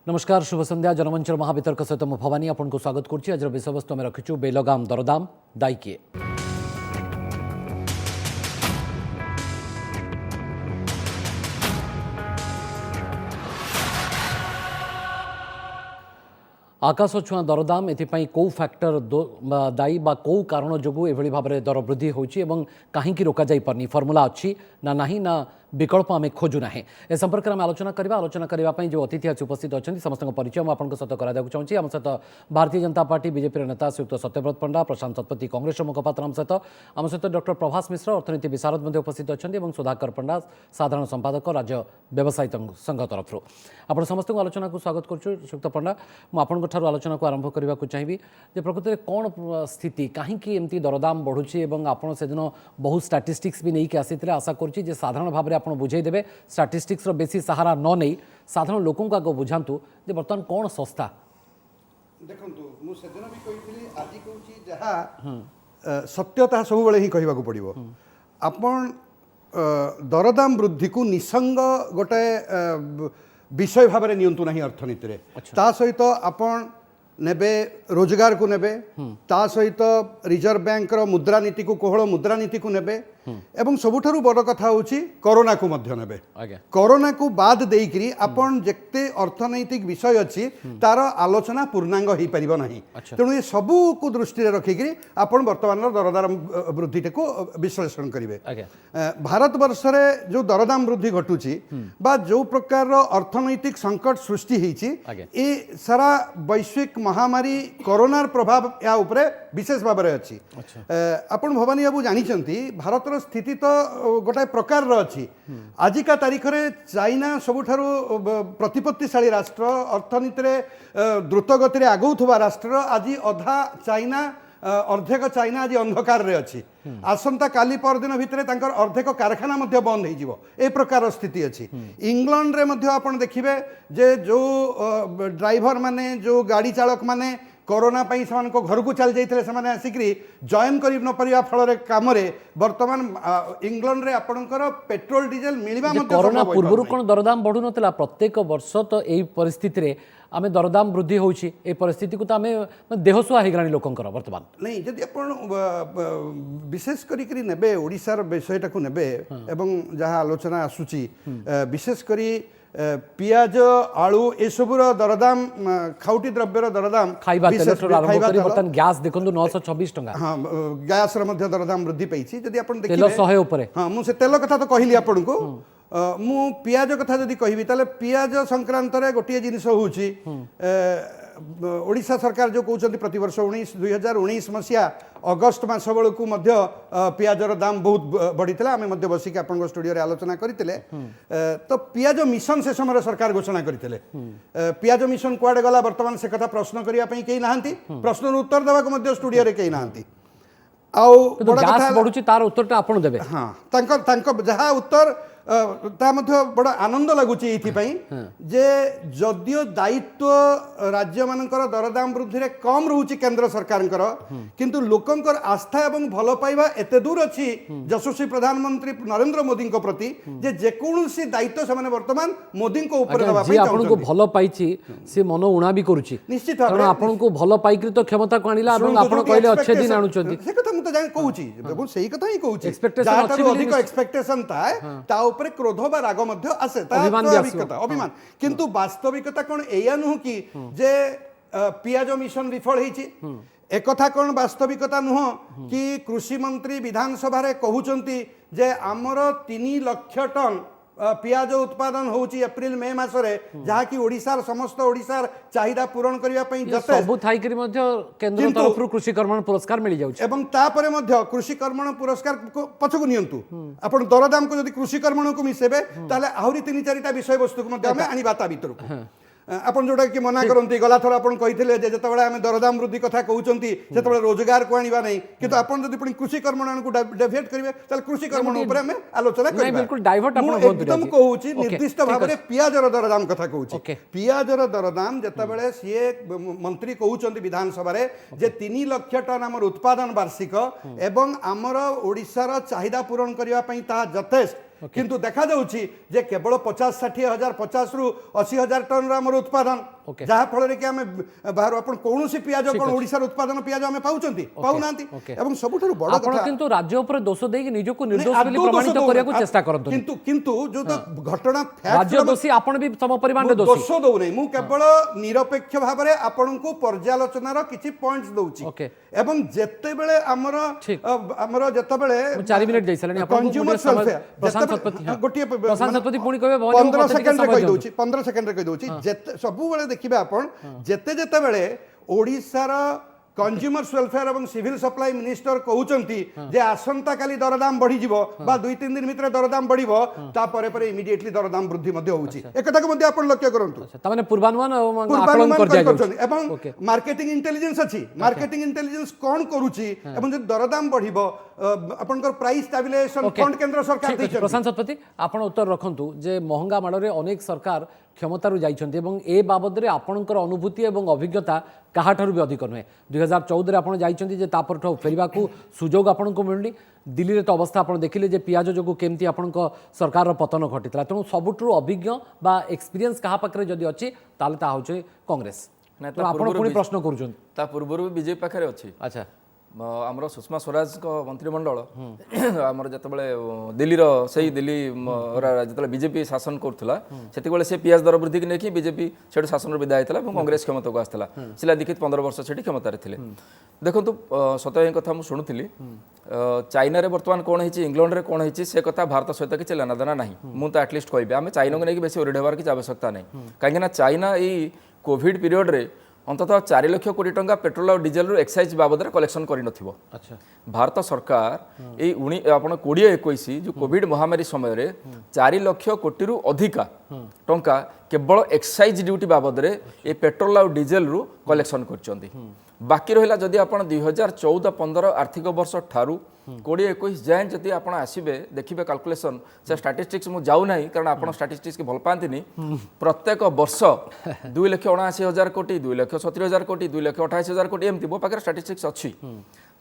नमस्कार शुभ संध्या जनमंचर महावितर्क सहित मु भवानी आपको स्वागत करुच्ची आज विषय वस्तु आम रखीचु बेलगाम दरदाम दायी किए। आकाश छुआ दरदाम एथिपाई कौ फैक्टर दायी बा कौ कारण जोगु एभली भाबरे दर वृद्धि होची एवं काहींकि रोका जाई परनी फॉर्मूला अच्छी ना नाही ना विकल्प आम खोजु ना ए संपर्क में आलोचना करने जो अतिथि आज उपस्थित अच्छा समस्त परिचय मुझे सहित करा चाहिए आम सहित भारतीय जनता पार्टी बीजेपी नेता श्रीयुक्त सत्यव्रत पंडा प्रशांत शतपथी कांग्रेस मुखपात्र आम सहित डॉक्टर प्रभास मिश्र अर्थनीति विशारद उपस्थित अच्छा और सुधाकर पंडा साधारण संपादक राज्य व्यवसायी संघ तरफ आप समस्त आलोचना को स्वागत करुँ। श्रीयुक्त पंडा मुझे आलोचना को आरंभ करने को चाहिए प्रकृति में कौन स्थिति कहीं एमती दरदाम बढ़ुची आप से दिन बहुत स्टाटिस्टिक्स भी नहीं आसी आशा करुँच साधारण भाव में आप बुझेदेवे स्टाटिस्टिक्स बेसी सहारा न नहीं साधारण लोकों को आगे बुझातु बर्तमान कौन सस्ता देखो मुझे भी कही आज कहूँ सत्यता सब ही कहवाक पड़ो आपण दरदाम वृद्धि को निसंग गोटे विषय भाव में नियंतु नहीं अर्थनीति रे ता सहित आपण नेबे रोजगार को नेबे ता सहित रिजर्व बैंक रो मुद्रानीति को कोहल मुद्रानीति को नेबे एवं सबुठारु बड़ कथा होची कोरोना को मध्य नेबे कोरोना को बाद देइकरी आपण जेते अर्थनैतिक विषय अछि तार आलोचना पूर्णांग ही परिबो नाही तेणु ये सबु को दृष्टि रे रखिकरी आपण वर्तमान दरदाम वृद्धि को विश्लेषण करिवे। भारत वर्ष रे जो दरदाम वृद्धि घटुची बा जो प्रकार अर्थनैतिक संकट सृष्टि हेची ए सारा वैश्विक महामारी कोरोनार प्रभाव या उपरे विशेष भाव में अच्छी आपण भवानी बाबू जानी भारत स्थिति तो गोटाए प्रकार अच्छी आजिका तारीख में चाइना सबुठारु प्रतिपत्तिशाली राष्ट्र अर्थनीति द्रुत गति में आगुवा राष्ट्र आज अधा चाइना अर्धेक चाइना आज अंधकार रे अच्छी आसंता काली परदिन भितर तांकर अर्धेक कारखाना मध्य बंद हो ए प्रकार स्थिति अच्छी। इंग्लैंड रे मध्य आपण देखिबे जे जो ड्राइवर माने जो गाड़ी चालक माने कोरोना पई समान को घर को चल जाइथिले समान आसिकरी जॉइन करि न परिया फल काम रे वर्तमान इंग्लैंड रे आपनकर पेट्रोल डीजल मिलिबा मध्य कोरोना पूर्व कोन दरदाम बढ़ु नतला प्रत्येक वर्ष तो एई परिस्थिति रे आमे दरदाम वृद्धि होउची ए परिस्थिति को तो आमे देहसुआ हे गरानी लोकंकर वर्तमान नहीं जदि आपण विशेष करी नेबे ओडिसार विषयटा को नेबे एवं जहा आलोचना आसुची विशेष करी पियाज आलू ए सबुर दरदाम खाउटी द्रव्यर दरदाम खाइबा बर्तमान गैस देखो 926 टंका हाँ गैस मध्ये दरदाम वृद्धि पैछि जदि आपण देखिबे तेल 100 ऊपर हाँ मु से तेल कथा तो कहली आपण को मु पियाज कथा जदि कहबी ताले पियाज संक्रांत रे गोटिए जिनिस होउची ओडिशा सरकार जो कहते प्रति वर्ष 2019 मसीहा अगस्ट मास बेलू पियाजर दाम बहुत बढ़ी आम बसिक आप स्टूडियो आलोचना करते तो पियाज मिशन से समय सरकार घोषणा करते पियाज मिशन कुआडे गला बर्तमान से कथा प्रश्न करने कहीं ना प्रश्न उत्तर देवाक स्टूडियो कहीं ना तार उत्तर आपन देबे हाँ जहाँ उत्तर ता मध्य बड़ा आनंद लगुच जे जदियो दायित्व राज्य मानकर दरदाम वृद्धि रे कम रोचे केंद्र सरकार किंतु लोकंकर आस्था एवं भल पाइबा एते दूर अच्छी यशस्वी प्रधानमंत्री नरेंद्र मोदी प्रति जे जेकोसी दायित्व से वर्तमान मोदी को ऊपर आपको भल पाई सी मन उणा भी करुच्ची निश्चित आपको भल पाइक तो क्षमता को आनिला कहले अच्छे दिन आणुचंती से कथा मुझे जान कहूँ सही कथा ही कहूँ अधिक एक्सपेक्टेशन था ऊपर क्रोध बा राग मध्य आसे अभिमान किंतु वास्तविकता कौन एया नुह कि जे पियाज मिशन विफल होइछि एक कथा कौन वास्तविकता नुह कि कृषि मंत्री विधानसभा रे कहउचंती जे हमर 3 लाख टन पियाज उत्पादन होउची एप्रिल मे मास रे जहा कि ओडिसार समस्त ओडिसार चाहिदा पूरण करिया पई जते सब थाई करी मध्य केंद्र तरफ रु कृषि कर्मण पुरस्कार मिली जाउची एवं तापरे मध्य कृषि कर्मण पुरस्कार पछकु नियंतु आपण दरदाम को यदि कृषि कर्मण को मिसेबे ताले आहुरी 3-4टा विषय वस्तु को मध्य हमें आनिबा ता भीतर को आपण जोटा कि मना करती गला थर आपण कहिथिले जे जतबेले आमे दरदाम वृद्धि कथा कहउचंती सेतबेले रोजगार को आनिबा नै किंतु आपण जदि पुनी कृषि कर्मण को डेविएट करिवे ताले कृषि कर्मण ऊपर हमें आलोचना करिबा नहीं बिल्कुल डाइवर्ट आपण बहुत एकदम कहउची निर्दिष्ट भाव रे पियाजर दरदाम कथा कहउची पियाजर दरदाम जतबेले सीए मंत्री कहउचंती विधानसभा रे जे 3 लाख टन हमर उत्पादन वार्षिक एवं हमर ओडिसा रो चाहिदा पूरण करिवा पई ता यथेष्ट किंतु देखा जाउछि जे केवल 50-60 हजार 50 रु 80 हजार टन हमर उत्पादन Okay. जहा फल रे कि आमे बाहर अपन कोनोसी पियाज कोन ओडिसा उत्पादन पियाज आमे पाउचंती पाउनांती एवं सबुठारु बड़ आपण कथा किंतु राज्य ऊपर दोष देई निजको निर्दोष नहीं, बोली आदौ दोष प्रमाणित दौना। करिया चेष्टा करंतु किंतु किंतु जो तो घटना राज्य दोषी आपण भी सम परिमाण रे दोषी दोष दौ नहीं मु केवल निरपेक्ष भाव में आपण को पर्यालोचनार किछि पॉइंट्स दउछि Okay. एवं जेते बेले हमर जेते बेले 4 मिनिट जाई सलानी आपण कंज्यूमर वेलफेयर प्रशांत शतपथी गोटिए प्रशांत शतपथी पुणी कहबे 15 सेकंड रे कहि दउछि 15 सेकंड रे कहि दउछि जेते सब बेले देखिबे आपण जेते जेते बेले ओडिसा रो कंज्यूमर्स वेलफेयर और सिविल सप्लाई मिनिस्टर कहउचंती जे आसंता काली दरदाम बढ़ी जिवो बा 2-3 दिन भितर दरदाम बढ़िबो ता परे परे इमिडिएटली दरदाम वृद्धि मध्ये होउची एकटा को मध्ये आपण लक्ष्य करंतु तमाने पूर्वानुमान आकलन कर जाय करछन एवं मार्केटिंग इंटेलिजेंस अछि मार्केटिंग इंटेलिजेंस कोन करूची एवं जे दरदाम बढ़िबो आपनकर प्राइस स्टेबिलाइजेशन फंड केंद्र सरकार दैछन प्रशांत शतपथी आपण उत्तर रखंतु जे महंगा माडरे अनेक सरकार क्षमतारू जाइछन्ती एवं ए बाबदरे आपणकर अनुभूति एवं अभिज्ञता काहाठारू भी अधिक नुहे 2014 रे आपण जाइछन्ती जे तापर फेरिबा को सुजोग आपणको मिलनी दिल्ली रे तो अवस्था आपण देखिले जे पियाज जोगु केमती आपणको सरकार रो पतन घटितला तेणु सबुठू अभिज्ञ बा एक्सपीरियंस काहा पाखरे जदी अछि ताले ता होचे कांग्रेस ना तो आपण पुणी प्रश्न करूछन ता पूर्वरु बीजेपी पाखरे अछि अच्छा आमर सुषमा स्वराज को मंत्रिमंडल आमर जतबले दिल्ली रो सही दिल्ली जतबले बीजेपी शासन करथला सेतिबले से पियाज दर वृद्धि के नेकी बीजेपी सेठ शासन रो विदाय थला এবং कांग्रेस क्षमता को आस्तला शिला दीक्षित 15 वर्ष सेठी क्षमता रे थिले देखंतु सतय कथा मु सुनुथिली चाइना रे वर्तमान कोन हिची इंग्लैंड रे कोन हिची से कथा भारत सहित कि लेना देना नाही मु तो एटलीस्ट कहबे आमे चाइना को नेकी बेसी ओरिड हेबार की आवश्यकता नाही काहे ना चाइना ई कोविड पीरियड रे अंततः 4 लाख कोटी टंका पेट्रोल और डीजेल रो एक्साइज बाबद कलेक्शन कर नथिबो अच्छा भारत सरकार ए आपण 2021 जो कोविड महामारी समय रे 4 लाख कोटी रु अधिका टंका केवल एक्साइज ड्यूटी बाबद रे ए पेट्रोल और डीजेल रु कलेक्शन करचंदी बाकी रहिला जदि आपण 2014-15 आर्थिक वर्ष ठारू 2021 जाए जदि आपण आसीबे देखिबे कैलकुलेशन से स्टैटिस्टिक्स मु जाउ नाही कारण आपण स्टैटिस्टिक्स के भल पांतिनी प्रत्येक वर्ष 2,79,000 कोटी 2,70,000 कोटी 2,28,000 कोटी एमती बो पाकर स्टैटिस्टिक्स अछि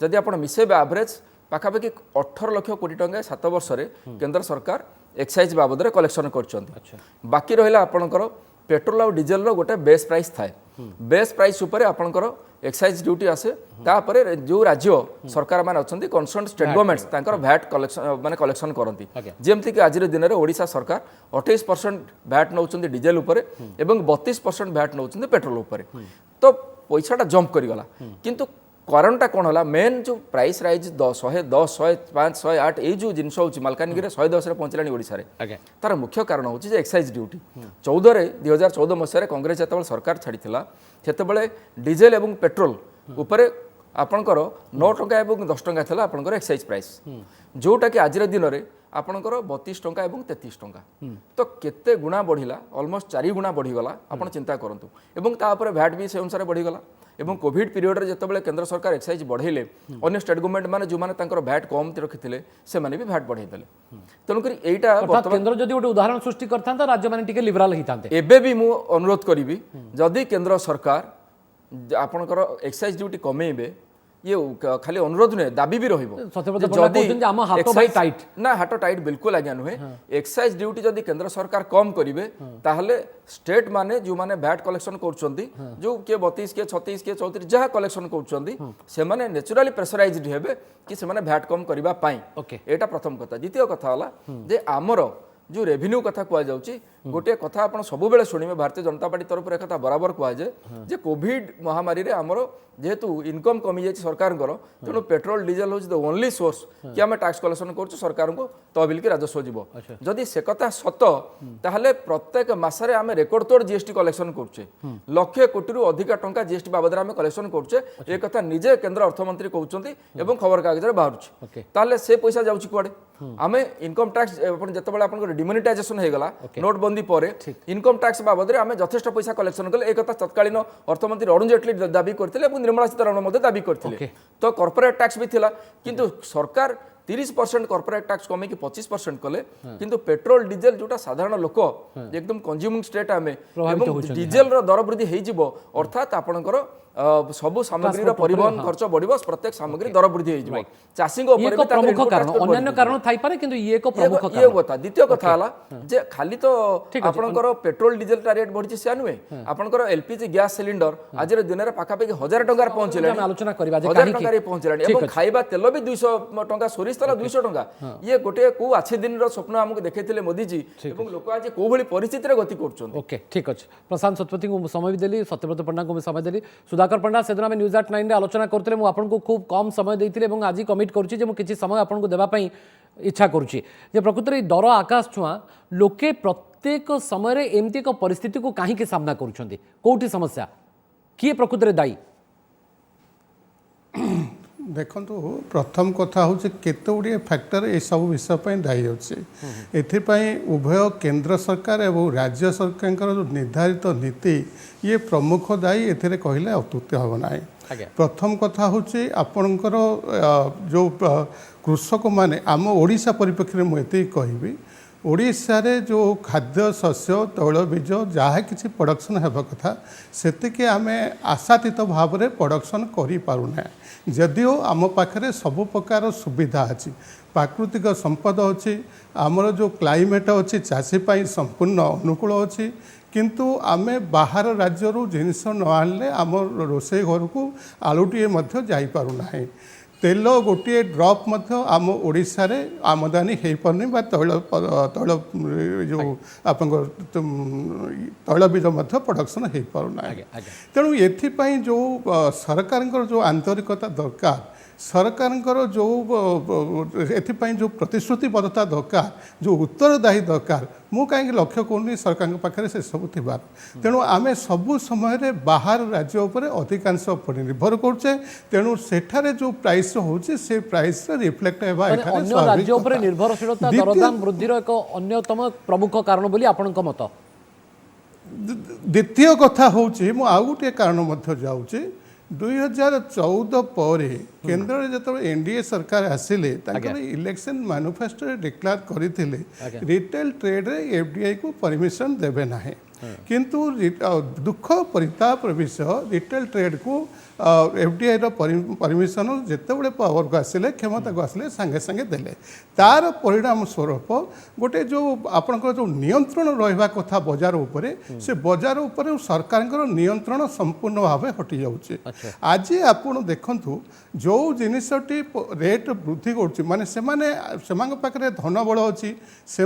जदि आपण मिसेबे एवरेज पाखापाखि 18 लाख कोटी टंका 7 वर्ष रे केंद्र सरकार एक्साइज बाबद रे कलेक्शन करचंदी बाकी रहिला आपणकर पेट्रोल और डीजेल रो गोटे बेस प्राइस थाए बेस प्राइस ऊपर आपणकर एक्साइज ड्यूटी आसे तापरे जो राज्य सरकार माने अछंती कंसर्न स्टेट गवर्नमेंट्स तांकर वैट कलेक्शन माने कलेक्शन करंती जेमति कि आज दिन रे ओडिशा सरकार 28% वैट नउचंती डीजेल ऊपर एवं 32% वैट नउचंती पेट्रोल ऊपर तो पैसाटा जंप करि गला किंतु कारणटा कौन है मेन जो प्राइस राइज 110 105 108 ये जो जिनस हो मालकानगिरी 110 पहुँचला ओडिशा रे तार मुख्य कारण हूँ एक्साइज ड्यूटी 2014 मसीह कांग्रेस जो सरकार छाड़ी से डीजेल एवं पेट्रोल उपरे आपणकर 9 टंका और 10 टंका था आपणकर एक्साइज प्राइस जोटा कि आज दिन में आपणकर 32 टंका और 33 टंका तो केते गुणा बढ़िला ऑलमोस्ट 4 गुणा बढ़ीगला आपण चिंता करंतु एवं तापर वैट भी से अनुसार बढ़ीगला एवं कोविड पीरियड रे जतबेले केंद्र सरकार एक्साइज बढ़ेले अन्य स्टेट गवर्नमेंट माने जो माने तांकर वैट कम रखिथिले से माने भी वैट बढ़ाई देले तनुकरी एटा केंद्र जदि गोटे उदाहरण सृष्टि करथांता राज्य माने टिके लिबराल हितांते एबे भी मु अनुरोध करिवि जदि केंद्र सरकार आपनकर एक्साइज ड्यूटी कमेइबे ये खाली अनुरोध नुहे दाबी भी रही ना हाथ टाइट बिल्कुल आज्ञा नुहे एक्साइज ड्यूटी जदि केंद्र सरकार कम करेंगे ताहले स्टेट माने जो माने वैट कलेक्शन करछंती जो के 32 के 36 के 34 जहाँ कलेक्शन करछंती से माने नेचुरली प्रेशराइज्ड हेबे कि से माने वैट कम करिबा पाई एटा प्रथम कथा द्वितीय कथा होला जे आमर जो रेभिन्यू कथा कह जाउची गोटे कथा आपण सब बेले शुणिबे भारतीय जनता पार्टी तरफ एक कथा बराबर कह जाए जे कोविड महामारी रे आमर जेहेतु इनकम कमी जाए सरकार तेणु पेट्रोल डीजेल हूँ द ओनली सोर्स कि आम टैक्स कलेक्शन कर सरकार को तहबिल की राजस्व जीव जदि से कथा सत ताहले प्रत्येक मासरे आम रेकर्ड तोड़ जीएसटी कलेक्शन करुचे लक्षे कोटी रु अधिक टंका जीएसटी बाबद आम कलेक्शन करुचे ए कथा निजे केंद्र अर्थमंत्री कहते और खबर कागज में बाहर ताहले से पैसा जाउची कुआडे आम इनकम टैक्स जितेबाला आप डिमोनिटाइजेशन हो गला नोटबंदी पर इनकम टैक्स बाबद में आम यथेष पैसा कलेक्शन कले एक कथा तत्कालीन अर्थमंत्री अरुण जेटली दाबी करते निर्मला सीतारमण दाबी करते तो कॉर्पोरेट टैक्स भी थिला किंतु सरकार 30% कॉर्पोरेट टैक्स कमे कि 25% कले किंतु पेट्रोल डीजेल जोटा साधारण लोक एकदम कंज्यूमिंग स्टेट आमे डीजेल रो दर वृद्धि हे जिवो अर्थात आपनकर ସବୁ ସାମଗ୍ରୀର Transport ଉପରେ, ପରିବହନ ହଁ। ଖର୍ଚ୍ଚ ବଢିବ, ପ୍ରତ୍ୟେକ ସାମଗ୍ରୀ ଦର ବୃଦ୍ଧି ହେଇଯିବ, ଚାଷୀଙ୍କ ଇଏ ଉପରେ ଏକ ବି ତାଙ୍କର ପ୍ରମୁଖ input କାରଣ, tax ଅନ୍ୟାନ୍ୟ ବଢିଯିବ। କାରଣ ଥାଇପାରେ କିନ୍ତୁ ଇଏ ଏକ ପ୍ରମୁଖ ଇଏ କାରଣ। କଥା। ଦ୍ୱିତୀୟ କଥା ହେଲା ଯେ ଖାଲି ତ ଠିକ୍ ଅଛି। ଆପଣଙ୍କର ପେଟ୍ରୋଲ ଡିଜେଲଟା ରେଟ୍ ବଢିଛି ସେୟା ନୁହେଁ, ଆପଣଙ୍କର ଏଲପିଜି ଗ୍ୟାସ ସିଲିଣ୍ଡର ଆଜିର ଦିନରେ ପାଖାପାଖି 1000 ଟଙ୍କାରେ ପହଞ୍ଚିଲାଣି, ଆମେ ଆଲୋଚନା କରିବା ଯେ 1000 କାହିଁକି? ଟଙ୍କାରେ ପହଞ୍ଚିଲାଣି, ଠିକ୍ ଏବଂ ଅଛି। ଖାଇବା ତେଲ ବି 200 ଟଙ୍କା, ସୋରିଷ ତେଲ 200 ଟଙ୍କା। ଇଏ ଗୋଟେ କୋଉ ଆଛି ଦିନର ସ୍ୱପ୍ନ ଆମକୁ ଦେଖେଇଥିଲେ ମୋଦିଜୀ, ଏବଂ ଲୋକ ଆଜି କୋଉ ଭଳି ପରିସ୍ଥିତିରେ ଗତି କରୁଛନ୍ତି। ओके ठीक अच्छे प्रशांत शतपथी को समय भी देली, सत्यव्रत पंडा को भी समय देली, सुधाकर पंडा से दिन आम न्यूज आट 9 आलोचना करते मुझे खूब कम समय देते आज कमिट करुँची समय आपको देवाई इच्छा करुँची प्रकृत में दर आकाश छुआ लोके प्रत्येक समय एमती एक परिस्थिति को कहीं सामना करुँच कौटी समस्या किए प्रकृत में दायी देखु प्रथम कथा हूँ केते गुड़िए फैक्टर ये सब विषय दायी अच्छे एथिपाई उभय केंद्र सरकार और राज्य सरकार जो निर्धारित नीति ये प्रमुख दायी एथिरे कहले अत्युक्ति हम ना। प्रथम कथा हूँ आपणकर जो कृषक माने आम ओडिशा परिप्रेक्षी में मुझे कहबी ओडिशा रे जो खाद्य शस्य तैलबीज जहाँ किसी प्रोडक्शन होगा कथा सेतिके आमे आशातीत भाव में प्रोडक्शन करि पारुना जदिओ आम पाखे सबु प्रकार सुविधा अच्छी प्राकृतिक संपद अच्छी आमर जो क्लाइमेट अच्छी चाषी संपूर्ण अनुकूल अच्छी किंतु आमे बाहर राज्य जिनस न आनले आम रोषे घर को आलुटीए जाई पारुना तेल गोटे ड्रप आम ओडिशा रे आमदानी हो पारनी तैल तैल जो आप तैलबीज प्रोडक्शन हो पारना तेणु एथिपाई जो सरकार जो आंतरिकता दरकार सरकार जो एथिपाई जो प्रतिश्रुतिबद्धता दरकार जो उत्तरदायी दरकार मु कहीं लक्ष्य करूनी सरकार पाखे से सब थी तेणु आम सबु समय बाहर राज्य उपर अधिकांश निर्भर करुचे तेणु सेठारे जो प्राइस होची से प्राइस रिफ्लेक्ट हेबा अन्य राज्य उपर निर्भरशीलता दरदाम वृद्धि एक अन्यतम प्रमुख कारण बोली आपनक मत। द्वितीय कथा होची मु आउ गोटे कारण जाऊँगी 2014 पर केंद्र में जो एनडीए सरकार आसिले इलेक्शन मैनिफेस्टो डिक्लेयर करते रिटेल ट्रेड रे एफडीआई को परमिशन देवे ना किंतु दुख परिताप विषय रिटेल ट्रेड को एफडीआई परमिशन जिते पावर को आसिले क्षमता को आसिले सांगे सांगे देले तार परिणाम स्वरूप गोटे जो आपनकर जो नियंत्रण रहा कथा बाजार उपरे से बाजार उपरे सरकार नियंत्रण संपूर्ण भाव हटि जाउचे। आज आपण देखंतु जो जिनिसटी रेट वृद्धि कर माने सेमाने पाखे धन बल अच्छी से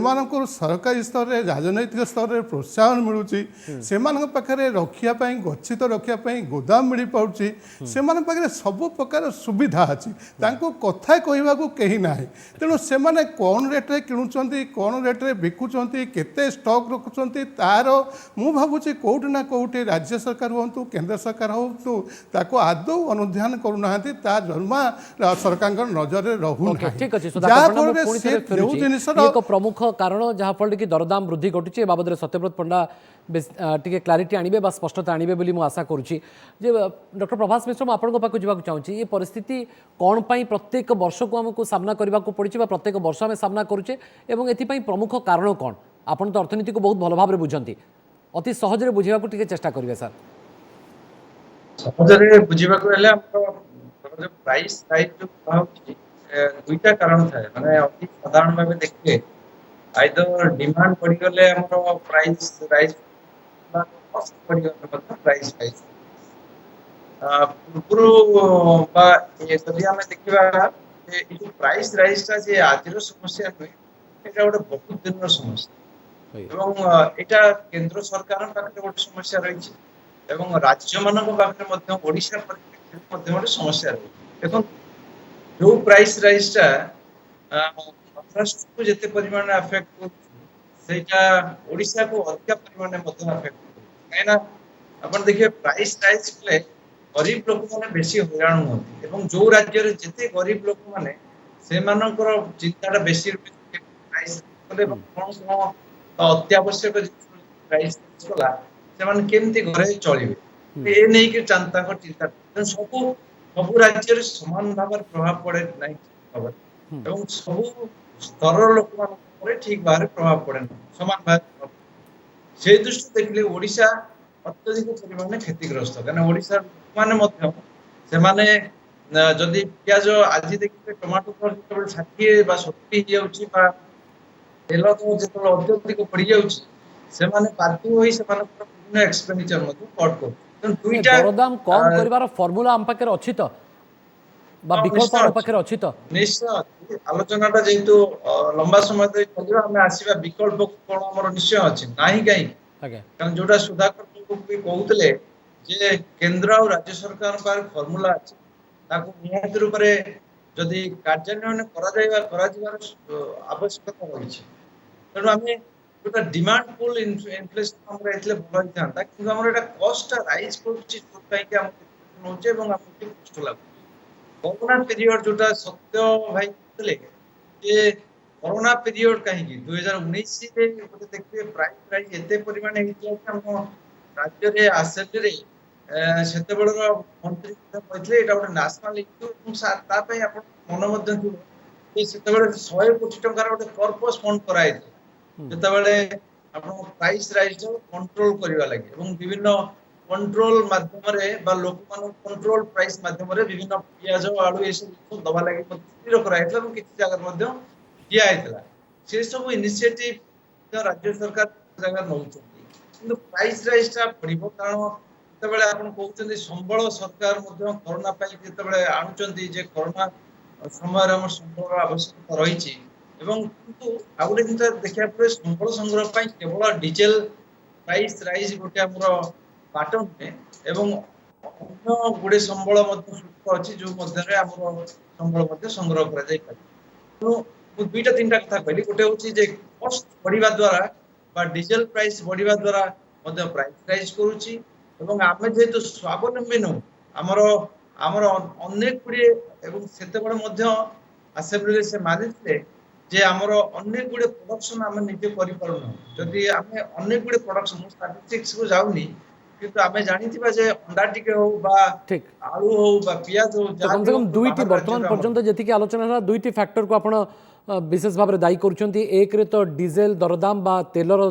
सरकारी स्तर में राजनैतिक स्तर में प्रोत्साहन मिलूँ से पाखे रखापी गच्छित रखापी गोदाम मिल पाऊँच से पाखे सब प्रकार सुविधा अच्छी कथा कहवाक कहीं ना तेणु से कौन रेट्रे किणुंट कौन रेट्रे बिकुंट केते स्टॉक रखुंट तार मु भावुँ कौटि ना कौटि राज्य सरकार हूँ केंद्र सरकार हूँ ताको आदौ अनुध्यान करूना जन्मा सरकार नजर रहू ठीक अच्छे एक प्रमुख कारण जहाँफल कि दरदाम वृद्धि घटुची बाबद सत्यव्रत पंडा टी क्लारिटी आणबे बा स्पष्टता आणबे बोली मु आशा करुच्ची जे डॉक्टर प्रभास मिश्र आपको पाक जावाक चाहूँगी ये परिस्थिति कौन पाई प्रत्येक वर्ष को आमको सामना करने को पड़ी प्रत्येक वर्ष आम सामना करुचे एवं एथिपाई प्रमुख कारण कौन आपन तो अर्थनीति को बहुत भल भाव में बुझंती अति सहजरे बुझेबा को चेष्टा करिवे सर। सहजरे बुझेबा को हेले हमर जो प्राइस राइज जो होची दुईटा कारण थाए माने अति साधारण भाव देखिए आइदर डिमांड बढ़ी गले हमर प्राइस राइज कॉस्ट बढ़ी गले मतलब प्राइस राइज पूर्व बा ये यदि हम देखिबा जे ई जो प्राइस राइज ता जे आजिरो समस्या होय एटा गोटे बहुत दिनर समस्या एवं एटा केंद्र सरकार पाखे गोटे समस्या रही एवं राज्य मानक पाखे मध्य ओडिशा परिप्रेक्षी मध्य गोटे समस्या रही देखो जो प्राइस राइज ता महाराष्ट्र को जेते परिमाण अफेक्ट हो सेटा ओडिशा को अधिक परिमाण में मध्य अफेक्ट हो काइना अपन देखिए प्राइस राइज ले गरीब लोक माने बेसी हैरान होती एवं जो राज्य रे जेते गरीब लोक माने से मानकर चिंताटा बेसी प्राइस ले कोन अत्यावश्यक प्राइस कला से केमती घरे चलिए ए नहीं कि चिंता सब राज्य समान भाव प्रभाव पड़े ना एवं सब स्तर लोक मान ठीक भाव प्रभाव पड़े ना समान भाव से दृष्टि देखले ओडिशा ଅତ୍ୟଧିକ ପରିମାଣରେ କ୍ଷତିଗ୍ରସ୍ତ କାରଣ ଓଡ଼ିଶାର ଲୋକମାନେ ମଧ୍ୟ ସେମାନେ ଯଦି ପିଆଜ ଆଜି ଦେଖିବେ ଟମାଟୋ ଦର ଯେତେବେଳେ 60 ବା 70 ହେଇଯାଉଛି ବା ତେଲ ଦର ଯେତେବେଳେ ଅତ୍ୟଧିକ ବଢ଼ିଯାଉଛି ସେମାନେ ବାଧ୍ୟ ହୋଇ ସେମାନଙ୍କର ବିଭିନ୍ନ ଏକ୍ସପେଣ୍ଡିଚର ମଧ୍ୟ କଟ୍ କରୁଛନ୍ତି ତେଣୁ ଏ ଦୁଇଟା ଦରଦାମ କମ୍ କରିବାର ଫର୍ମୁଲା ଆମ ପାଖରେ ଅଛି ତ বা ବିକଳ୍ପ ଆମ ପାଖରେ ଅଛି ତ? ନିଶ୍ଚୟ ଅଛି ଆଲୋଚନାଟା ଯେହେତୁ ଲମ୍ବା ସମୟ ଧରି ଚାଲିବ ଆମେ ଆସିବା ବିକଳ୍ପ କଣ ଆମର ନିଶ୍ଚୟ ଅଛି ନାହିଁ କାହିଁକି ଆଜ୍ଞା କାରଣ ଯୋଉଟା ସୁଧାକର ବାବୁ ବି କହୁଥିଲେ ଯେ କେନ୍ଦ୍ର ଆଉ ରାଜ୍ୟ ସରକାରଙ୍କ ପାଖରେ ଫର୍ମୁଲା ଅଛି ତାକୁ ନିହାତି ରୂପରେ ଯଦି କାର୍ଯ୍ୟାନ୍ୱୟନ କରାଯିବାର ଆବଶ୍ୟକତା ରହିଛି ତେଣୁ ଆମେ ଯୋଉଟା ଡିମାଣ୍ଡ ପୁଲ୍ ଇନଫ୍ଲେସନ ଆମର ହେଇଥିଲେ ଭଲ ହେଇଥାନ୍ତା କିନ୍ତୁ ଆମର ଏଇଟା କଷ୍ଟଟା ରାଇଜ୍ କରୁଛି ଯୋଉଥିପାଇଁ ଆମକୁ ନଉଛି ଏବଂ ଆମକୁ ଟିକେ କଷ୍ଟ ଲାଗୁଛି କରୋନା ପିରିୟଡ ଯୋଉଟା ସତ୍ୟ ଭାଇ କହୁଥିଲେ ଯେ କରୋନା ପିରିୟଡ କାହିଁକି 2019 ରେ ଗୋଟେ ଦେଖିବେ ପ୍ରାଇସ୍ ଏତେ ପରିମାଣ ହେଇଥିଲା ଯେ ଆମ ରାଜ୍ୟରେ ଆସେମ୍ବଲିରେ ସେତେବେଳର ମନ୍ତ୍ରୀ କହିଥିଲେ ଏଇଟା ଗୋଟେ ନ୍ୟାସନାଲ ଇସ୍ୟୁ ଏବଂ ତା ପାଇଁ ଆପଣ ମନ ମଧ୍ୟ ଥିବ ଯେ ସେତେବେଳେ 100 କୋଟି ଟଙ୍କାର ଗୋଟେ କର୍ପସ୍ ଫଣ୍ଡ କରାଯାଇଥିଲା ଯେତେବେଳେ ଆପଣ ପ୍ରାଇସ୍ ରାଇଜ୍ କଣ୍ଟ୍ରୋଲ କରିବା ଲାଗି ଏବଂ ବିଭିନ୍ନ କଣ୍ଟ୍ରୋଲ ମାଧ୍ୟମରେ ବା ଲୋକମାନଙ୍କୁ କଣ୍ଟ୍ରୋଲ ପ୍ରାଇସ୍ ମାଧ୍ୟମରେ ବିଭିନ୍ନ ପିଆଜ ଆଳୁ ଏସବୁ ଦବା ଲାଗି ସ୍ଥିର କରାଯାଇଥିଲା ଏବଂ କିଛି ଜାଗାରେ ମଧ୍ୟ ଦିଆଯାଇଥିଲା ସେ ସବୁ ଇନିସିଏଟିଭ ରାଜ୍ୟ ସରକାର ଜାଗା ନେଉଛନ୍ତି କିନ୍ତୁ ପ୍ରାଇସ୍ ରାଇଜ୍ଟା ପଡ଼ିବ କାରଣ ଯେତେବେଳେ ଆପଣ କହୁଛନ୍ତି ସମ୍ବଳ ସରକାର ମଧ୍ୟ କରୋନା ପାଇଁ ଯେତେବେଳେ ଆଣୁଛନ୍ତି ଯେ କରୋନା ସମୟରେ ଆମର ସମ୍ବଳର ଆବଶ୍ୟକତା ରହିଛି ଏବଂ କିନ୍ତୁ ଆଉ ଗୋଟେ ଜିନିଷ ଦେଖିବାକୁ ପଡ଼ିବ ସମ୍ବଳ ସଂଗ୍ରହ ପାଇଁ କେବଳ ଡିଜେଲ ପ୍ରାଇସ୍ ରାଇଜ୍ ଗୋଟେ ଆମର ବାଟ ନୁହେଁ ଏବଂ ଅନ୍ୟ ଗୁଡେ ସମ୍ବଳ ମଧ୍ୟ ଶୁଳ୍କ ଅଛି ଯୋଉ ମଧ୍ୟରେ ଆମର ସମ୍ବଳ ମଧ୍ୟ ସଂଗ୍ରହ କରାଯାଇପାରେ ତେଣୁ ମୁଁ ଦୁଇଟା ତିନିଟା କଥା କହିଲି ଗୋଟେ ହଉଛି ଯେ କଷ୍ଟ ବଢିବା ଦ୍ୱାରା ବା ଡିଜେଲ ପ୍ରାଇସ୍ ବଢିବା ଦ୍ୱାରା ମଧ୍ୟ ପ୍ରାଇସ୍ ରାଇଜ୍ କରୁଛି ଏବଂ ଆମେ ଯେହେତୁ ସ୍ୱାବଲମ୍ବୀ ନୁହଁ ଆମର ଆମର ଅନେକ ଗୁଡ଼ିଏ ଏବଂ ସେତେବେଳେ ମଧ୍ୟ ଆସେମ୍ବଲିରେ ସେ ମାନିଥିଲେ ଯେ ଆମର ଅନେକ ଗୁଡ଼ିଏ ପ୍ରଡକ୍ସନ ଆମେ ନିଜେ କରିପାରୁନାହୁଁ ଯଦି ଆମେ ଅନେକ ଗୁଡ଼ିଏ ପ୍ରଡକ୍ସନ ଷ୍ଟାଟିଷ୍ଟିକ୍ସକୁ ଯାଉନି କିନ୍ତୁ ଆମେ ଜାଣିଥିବା ଯେ ଅଣ୍ଡା ଟିକେ ହଉ ବା ଠିକ ଆଳୁ ହଉ ବା ପିଆଜ ହଉ তো কমসে কম দুইটি বর্তমান পর্যন্ত যেতিকি আলোচনা হল দুইটি ফ্যাক্টরକୁ ଆପଣ বিশেষ ভাবে দায়ী করছেন একরে তো ডিজেল দরদাম বা তেলর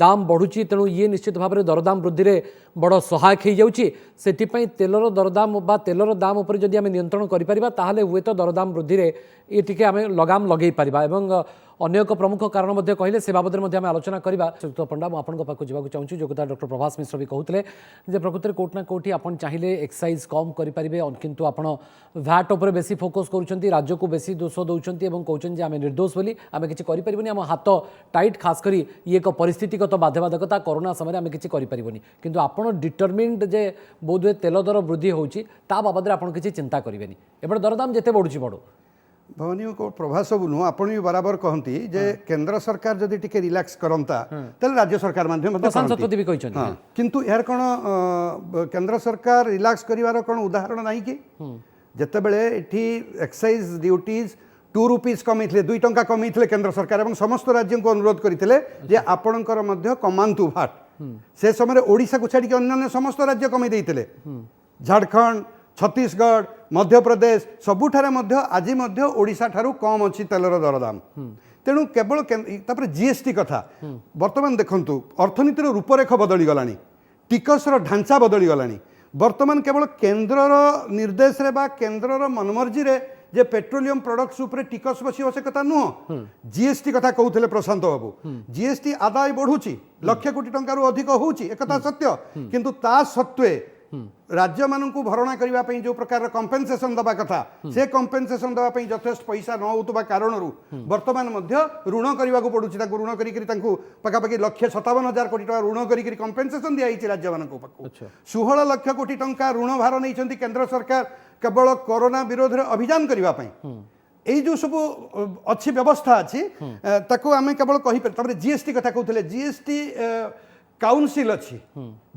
দাম বড়ুচি তেণু ইয়ে নিশ্চিত ভাবে দরদাম বৃদ্ধিরে বড় সহায়ক হয়ে যাচ্ছে সেপাই তেলর দরদাম বা তেলর দাম উপরে যদি আমি নিয়ন্ত্রণ করে পারিবা তাহলে হুয়েত দরদাম বৃদ্ধিরে এ টিকে আমি লগাম লগাই পারিবা এবং ଅନ୍ୟ ଏକ ପ୍ରମୁଖ କାରଣ ମଧ୍ୟ କହିଲେ ସେ ବାବଦରେ ମଧ୍ୟ ଆମେ ଆଲୋଚନା କରିବା। ଶ୍ରୀଯୁକ୍ତ ପଣ୍ଡା ମୁଁ ଆପଣଙ୍କ ପାଖକୁ ଯିବାକୁ ଚାହୁଁଛି ଯୋଗ୍ୟତା ଡକ୍ଟର ପ୍ରଭାସ ମିଶ୍ର ବି କହୁଥିଲେ ଯେ ପ୍ରକୃତରେ କୋଉଠି ନା କୋଉଠି ଆପଣ ଚାହିଁଲେ ଏକ୍ସାଇଜ୍ କମ୍ କରିପାରିବେ କିନ୍ତୁ ଆପଣ ଭ୍ୟାଟ୍ ଉପରେ ବେଶୀ ଫୋକସ୍ କରୁଛନ୍ତି ରାଜ୍ୟକୁ ବେଶୀ ଦୋଷ ଦେଉଛନ୍ତି ଏବଂ କହୁଛନ୍ତି ଯେ ଆମେ ନିର୍ଦ୍ଦୋଷ ବୋଲି ଆମେ କିଛି କରିପାରିବୁନି ଆମ ହାତ ଟାଇଟ୍ ଖାସ୍ କରି ଇଏ ଏକ ପରିସ୍ଥିତିଗତ ବାଧ୍ୟବାଧକତା କରୋନା ସମୟରେ ଆମେ କିଛି କରିପାରିବୁନି କିନ୍ତୁ ଆପଣ ଡିଟରମିନ୍ଡ ଯେ ବୋଧହୁଏ ତେଲ ଦର ବୃଦ୍ଧି ହେଉଛି ତା ବାବଦରେ ଆପଣ କିଛି ଚିନ୍ତା କରିବେନି ଏପଟେ ଦରଦାମ ଯେତେ ବଢ଼ୁଛି ବଢ଼ୁ ଭବାନୀ ପ୍ରଭାସ ସବୁ ନୁହଁ ଆପଣ ବି ବରାବର କହନ୍ତି ଯେ କେନ୍ଦ୍ର ସରକାର ଯଦି ଟିକେ ରିଲାକ୍ସ କରନ୍ତା ତାହେଲେ ରାଜ୍ୟ ସରକାର ଶତପଥୀ ବି କହିଛନ୍ତି କିନ୍ତୁ ଏହାର କ'ଣ କେନ୍ଦ୍ର ସରକାର ରିଲାକ୍ସ କରିବାର କ'ଣ ଉଦାହରଣ ନାହିଁ କି ଯେତେବେଳେ ଏଠି ଏକ୍ସାଇଜ୍ ଡ୍ୟୁଟିଜ୍ 2 रुपीज कमेइଥିଲେ 2 टंका कमेइଥିଲେ केंद्र सरकार এবং समस्त राज्य को अनुरोध करथिले जे आपणकर मध्य कमांतु भाट से समय ओडिशा को छाड़ी अन्य समस्त राज्य कमे देइथिले झारखंड छत्तीसगढ़ मध्य प्रदेश सबुठारे मध्य आज मध्य ओडिशा ठारू कम अछि तेलर दरदाम तेणु केवल तापर जीएसटी कथा वर्तमान देखंतु अर्थनीतिर रूपरेख बदली गलानी टिकसर ढांचा बदली गलानी वर्तमान केवल केंद्रर निर्देश रे बा केंद्रर मनमर्जी रे जे पेट्रोलियम प्रोडक्ट्स उपरे टिकस बसियो से कथा नुह जीएसटी कथा कहूले प्रशांत बाबू जीएसटी आदाय बढ़ुची लक्ष कोटी टंकार अधिक होउची एकथा सत्य किंतु ता सत्वे राज्य मानू भरणा करने जो प्रकार कंपेनसेशन दबा कथा से कंपेनसेशन दबा यथेष्ट पैसा न होता कारण बर्तमान ऋण करने को पड़ूँ ऋण करपाखी 1,57,000 कोटी टका ऋण कर कंपेनसेशन दिखाई राज्य मान 16 लाख कोटी टंका ऋण भार नहीं केंद्र सरकार केवल कोरोना विरोध में अभियान करने यही जो सब अच्छी व्यवस्था अच्छी ताको आम केवल कहीपर जीएसटी कथा कहते जीएसटी काउंसिल अच्छी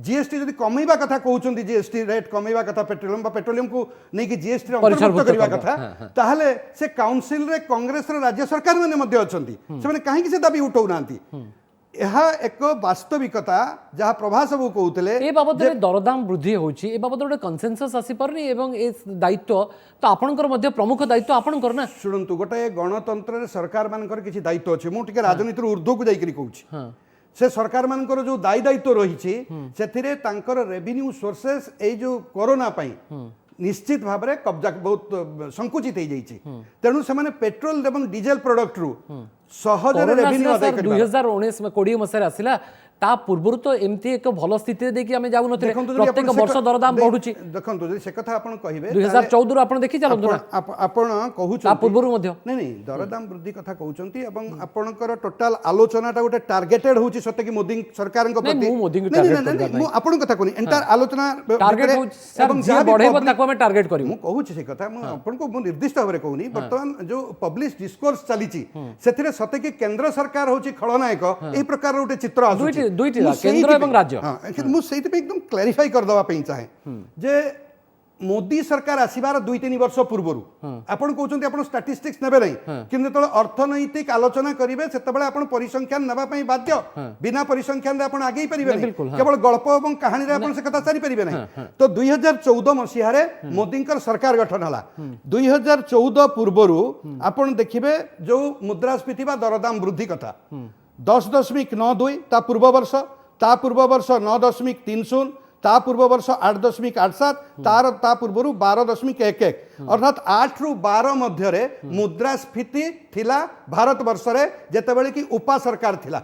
जीएसटी जदि कमेवा कथा कहते जीएसटी रेट कमेवा कथा पेट्रोलियम को नहीं जीएसटी अंतर्भुक्त करने कथा ताहले से काउंसिल रे कांग्रेस राज्य सरकार मैंने अच्छा कहीं से दाबी उठाऊना एक वास्तविकता जहाँ प्रभास बाबू कहते ए बाबद दरदाम वृद्धि होची ए बाबद गोटे कनसेंसस आसी परनी एवं ए दायित्व तो आपणकर मध्य प्रमुख दायित्व आपणकर ना शुणु गोटे गणतंत्र सरकार मानकर किछि दायित्व अछि मु टिके राजनीति ऊर्ध्व को जाइकरी कहूछि से सरकार मानकर जो दायी दायित्व रही से रेवेन्यू सोर्सेस ए जो कोरोना पाई निश्चित भाव में कब्जा बहुत संकुचित हो जाइए तेणु से पेट्रोल एवं डीजेल प्रोडक्ट रु सहज रेवेन्यू आदाय कर 2019 में 20 मसीह आसला ता पूर्व तो एमती एक भल स्थिति देखि आमे जाउ नथिले प्रत्येक वर्ष दरदाम बढ़ुची देखंतु जे से कथा आपण कहिबे 2014 रु आपण देखि चलंतु ना आपण कहू ता पूर्व रु मध्य नहीं नहीं दरदाम वृद्धि कथा कहउचंती एवं आपणकर टोटल आलोचनाटा गोटे टार्गेटेड होची सत्य कि मोदी सरकार को प्रति नहीं मोदी को टारगेट कर मु आपण कथा कोनी एंटायर आलोचना टारगेट हो सर जे बढ़ेबो ताको हम टारगेट करिवो मु कहूची से कथा मु आपण को मु निर्दिष्ट भाबरे कहूनी वर्तमान जो पब्लिश डिस्कोर्स चलीची सेथिरे सत्य कि केंद्र सरकार होची खलनायक एई प्रकार गोटे चित्र आसुची दुईटी केंद्र एवं राज्य मुझे एकदम क्लारिफाई करदे चाहे जे मोदी सरकार आसबार 2-3 वर्ष पूर्व आपन कहते आप स्टाटिस्टिक्स नेबे नहीं कि अर्थनैतिक आलोचना करेंगे से परिसंख्यान नापी बाध्य बिना परिसंख्यान आप आगे पारे केवल गल्प और कहानी से कथा सारी पारे ना तो 2014 मसीह मोदी सरकार गठन है 2014 पूर्व आपन देखिए जो मुद्रास्फीति दरदाम वृद्धि कथा 10.92 ता पूर्व वर्ष 9.30 ता पूर्व वर्ष 8.87 तार ता पूर्व 12.11 अर्थात 8 रु 12 मध्य मुद्रास्फीति थिला भारत वर्ष रे जेतेबेले कि उपा सरकार थिला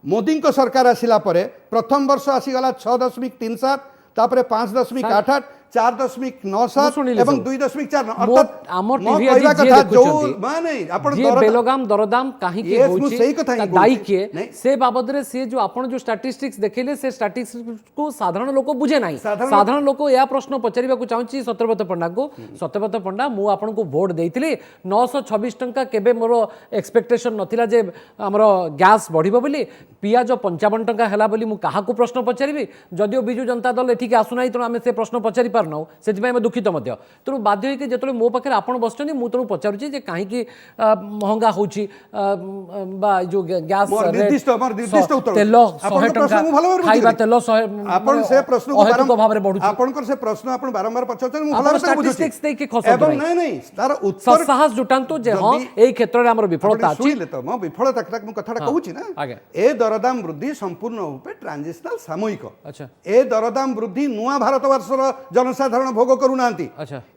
मोदी को सरकार आसिला परे प्रथम वर्ष आसीगला 6.37 तापरे 5.88 4.97 एवं 2.4 अर्थात आमर टीवी आज जे देखुचंती जे बेलगाम दरदाम काहे के होची दाई के से बाबद रे से जो आपण जो स्टैटिस्टिक्स देखिले से स्टैटिस्टिक्स को साधारण लोक बुझे नाही साधारण लोक या प्रश्न पचारिबा को चाहूची सत्यव्रत पंडा को सत्यव्रत पंडा मु आपण को वोट देइथिली 926 टंका केबे मोर एक्सपेक्टेशन नथिला जे हमर गैस बढ़िबो बोली पियाज 55 टंका हला बोली मु काहा को प्रश्न पचारिबी जदियो बिजु जनता दल एठी के आसु नाही त आमे से प्रश्न पचारि पारनौ सेथिबाई मैं दुखित मध्य तेणु बाध्य होइके जेतले मो पाखे आपण बसचनी मु तेणु पचारुची जे काहे कि महंगा होची बा जो गैस निर्दिष्ट उत्तर तेल 100 टंका खाइबा तेल 100 आपण से प्रश्न को बारंबार भाव रे बढ़ुची आपण से प्रश्न आपण बारंबार पचारछन मु भलो स्टैटिस्टिक्स दे के खसो एवं नहीं नहीं तार उत्तर साहस जुटांतु जे हां एई क्षेत्र रे हमर विफलता अछि सुनिले त म विफलता तक मु कथाटा कहूची ना ए दरदाम वृद्धि संपूर्ण रूपे ट्रांजिशनल सामयिक अच्छा ए दरदाम वृद्धि नुआ भारत वर्षर जनसाधारण भोग करूनांती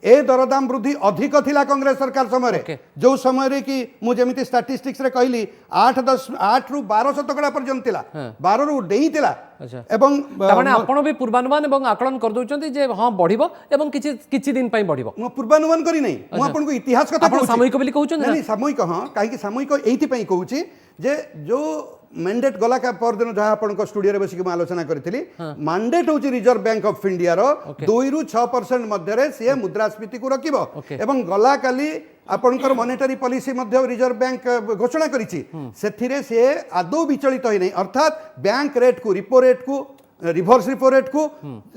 ए दरदाम वृद्धि अधिक थिला कांग्रेस सरकार समय जो समय कि मु जेमिति स्टैटिस्टिक्स रे कहली 8 रु 12 शतकड़ा पर्यंत थिला 12 रु डेई थिला एवं माने आपण भी पूर्वानुमान एवं आकलन कर दोचंती जे हां बढ़िबो एवं किछि दिन पई बढ़िबो मु पूर्वानुमान करी नै मु आपन को इतिहास कथा आपण सामयिक बोली कहउछन नहीं सामयिक हां काहे कि सामयिक एथि पई कहउची जे जो मैंडेट गला का परदिन जहाँ आपण स्टूडियो बसिक आलोचना करी मैंडेट हूँ रिजर्व बैंक ऑफ इंडिया रो 2 रु 6% मध्य सी मुद्रास्फीति को रखिबो एवं गला काली आपणकर मॉनेटरी पॉलिसी मध्य रिजर्व बैंक घोषणा करिछि सेथिरे से आदौ विचलित होई नै अर्थात बैंक रेट को रिपो रेट को रिवर्स रिपो रेट को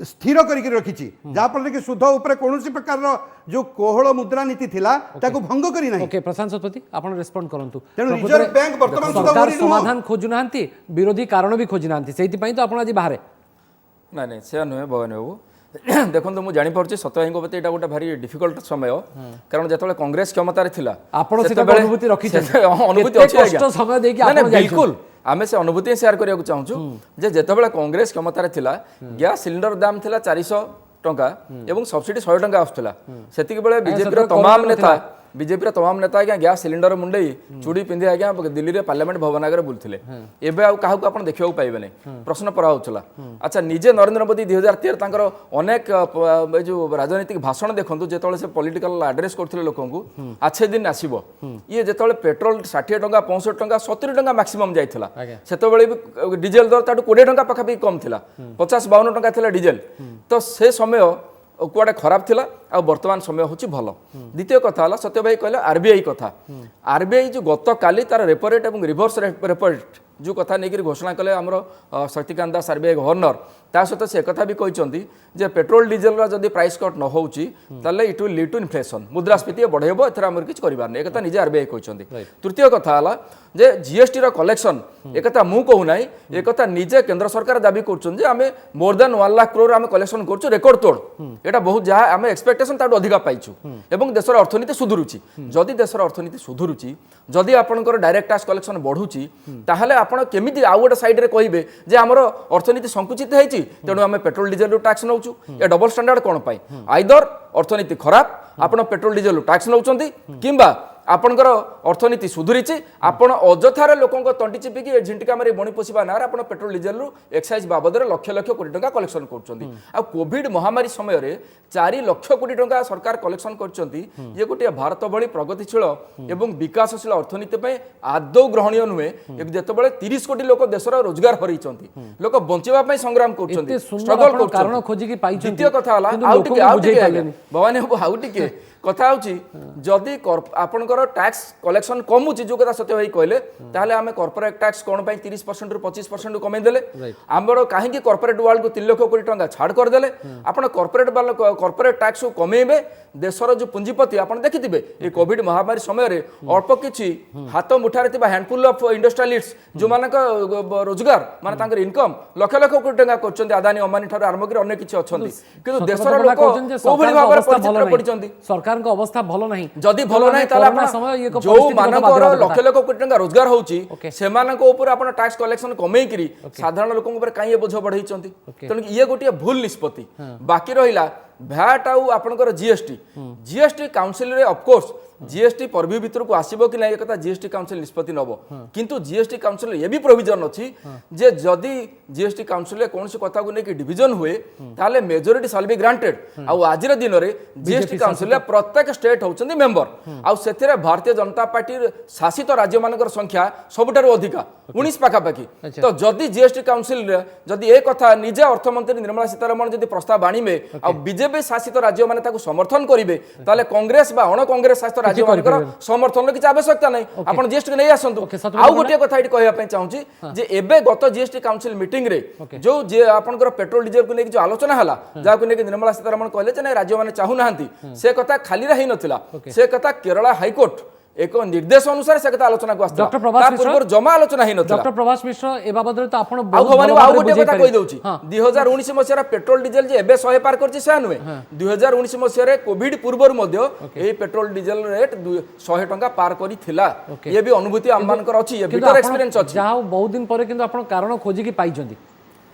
स्थिर करके रखिछि जहाँ पर कि सुध ऊपर कोनोसी प्रकार जो कोहଳ मुद्रा नीति थिला ताको भंग करी नाही ओके प्रशांत शतपथी आपण रेस्पोंड करंतु तेणु रिजर्व बैंक वर्तमान सरकार समाधान खोजु नांती विरोधी कारण भी खोजि नांती सेति पई तो आपण आज बाहर नहीं नहीं से नुहे भगवान बाबू देखो मुझे जापर सत्य भाई प्रति गोटे भारी डिफिकल्ट समय कारण जो कांग्रेस क्षमतार अनुभूति रखी बिल्कुल आम से अनुभूति शेयर करने चाहूँ जो कांग्रेस क्षमतार गैस सिलिंडर दाम था 400 टंका एवं सब्सिडी 100 टंका आसूला से बीजेपी तमाम नेता बीजेपी तमाम नेता आज्ञा गैस सिलिंडर मुंडे चूड़ी पिंधि आज्ञा दिल्ली में पार्लियामेंट भवन आगे बुलते एवं आप देखा पाइबे नहीं प्रश्न पराला अच्छा निजे नरेंद्र मोदी 2013 अनेक जो राजनीतिक भाषण देखो जो से पॉलिटिकल एड्रेस करते लोक अच्छे दिन आसब ये जो पेट्रोल 60 टंका 65 टंका 70 टंका मैक्सिमम जाइला से डीजेल दर ताठू 20 टंका पाखापाखि कम था 50-52 टंका था डीजेल तो से समय कुआडे खराब थिला आ वर्तमान समय होची भल द्वितीय कथा हला सत्य भाई कहले आरबीआई कथा आरबीआई जो गत काली तार रेपो रेट एवं रिवर्स रेपो रेट जो कथा नहीं घोषणा कले आमर शक्तिकांत दास आरबीआई गवर्नर ता सहित से कथा भी कहते जे पेट्रोल डीजेल जदि प्राइस कट न होउची ताले it will lead to inflation मुद्रास्फीति बढ़ेबो एथरा हमर किछ करिबार नै एकता निजे आरबीआई कहते तृतीय कथा हला जे जीएसटी रो कलेक्शन एकता मु कहू नाही एकता निजे केंद्र सरकार दाबी करछन जे आमे मोर देन 1 लाख करोड़ आमे कलेक्शन करछु रेकॉर्ड तोड़ एटा बहुत जहा आमे एक्सपेक्टेशन ताडू अधिका पाइछु एवं देशर अर्थनीति सुधुरुची जदि देशर अर्थनीति सुधुरुची जदि आपनकर डायरेक्ट टैक्स कलेक्शन बढ़ुची ताहले आपण केमिति आउ गोटे साइड रे कहिबे जे हमर अर्थनीति संकुचित हेछि तेणु आमे पेट्रोल डीजल रो टैक्स नउछु ए डबल स्टैंडर्ड कोन पाई आइदर अर्थनीति खराब आपण पेट्रोल डीजल रो टैक्स नउचंती किंबा आपणकर अर्थनीति सुधुरी आपण अजथार लोकों तंटी चिपिकी झिंटिका मारी बणी पोषा ना आप पेट्रोल डीजल एक्साइज बाबद लक्ष लक्ष कोटी टंका कलेक्शन कर कोविड महामारी समय 4 लाख कोटी टंका सरकार कलेक्शन कर गोटे भारत भली प्रगतिशील एवं विकासशील अर्थनीति आदौ ग्रहणीय नुहे जितेबाला 30 कोटी लोक देशर रोजगार हरई लोक बचाई संग्राम कर स्ट्रगल द्वितीय कथा भवानी बाबू आउ टे कथा जदि आपणकर टैक्स कलेक्शन कमुची जो कथा सत्य भाई कहले ताहले आमे कॉर्पोरेट टैक्स कोन पई 30% रु 25% कमे देले आमर काहे कॉर्पोरेट वर्ल्ड को 3 लाख कोटी टंका छाड़ कर देले आपण कॉर्पोरेट टैक्स को कमेबे देशर जो पुंजीपति आपण देखिथिबे ए कोविड महामारी समय रे अल्प किछि हाथ मुठारे थिबा हैंडफुल ऑफ इंडस्ट्रियलिस्ट्स जो मानक रोजगार माने तांकर इनकम लाख लाख कोटी टंका करचंदी अदानी अंबानी ठार आरंभ कर अन्य किछि अछंदी किंतु देशर लोक कोभली भाबर परिचित पडिचंदी सरकार को अवस्था भलो नहीं जदि भलो नहीं ताले आपण जो मानकर लाख लाख कोटी टंका रोजगार होउची सेमानक ऊपर आपण टैक्स कलेक्शन कमेई करी साधारण लोकन ऊपर काई बोझ बढ़ाइचंती तण ये गोटे भूल निष्पत्ति बाकी रहिला भैट आउ आपनकर जीएसटी काउंसिल रे ऑफ कोर्स जीएसटी परभी भितर को आसीबो कि नहीं कथा जीएसटी काउंसिल निष्पत्ति नबो किंतु जीएसटी काउंसिल ये भी प्रोविजन अछि जे जदि जीएसटी काउंसिल रे कोनसी कथा को नेकी डिवीजन हुए ताले मेजॉरिटी शैल बी ग्रांटेड आउ आजिर दिन रे जीएसटी काउंसिल रे प्रत्येक स्टेट होचंदी मेंबर आउ सेथिरे भारतीय जनता पार्टी शासित राज्य मानकर संख्या सबुठारु अधिका 19 पाखा पाखी तो जदि जीएसटी काउंसिल रे जदि ए कथा निजे अर्थमंत्री निर्मला सीतारमण जदि प्रस्ताव आनिबे आ बीजेपी शासित राज्य माने ताको समर्थन करिवे ताले कांग्रेस बा अण कांग्रेस शासित राज्य मानकर समर्थन किछि आवश्यकता नै आपण जीएसटी के नै आसंतु आउ गोटे कथा इटी कहया पय चाहूची जे एबे गत जीएसटी काउंसिल मीटिंग रे जो जे आपनकर पेट्रोल डीजल को नै जो आलोचना हला जा को नै निर्मला सीतारमण कहले जे नै राज्य माने चाहू नाहंती से कथा खाली रही नथिला से कथा केरला हाई कोर्ट एक निर्देश अनुसार से कथा आलोचना को आस्था डॉक्टर प्रभास मिश्र जमा आलोचना ही नथिला डॉक्टर प्रभास मिश्र ए बाबद रे तो आपण आउ भवानी आउ गोटे कथा कहि दउची 2019 मसिया पेट्रोल डीजल जे एबे 100 पार करछि से नुहे 2019 मसिया रे कोविड पूर्वर मध्य ए पेट्रोल डीजल रेट 100 टंका पार करी थिला ये भी अनुभूति आममानकर अछि ये बिटर एक्सपीरियंस अछि जाओ बहुत दिन परे किंतु आपण कारण खोजी की पाई जंदी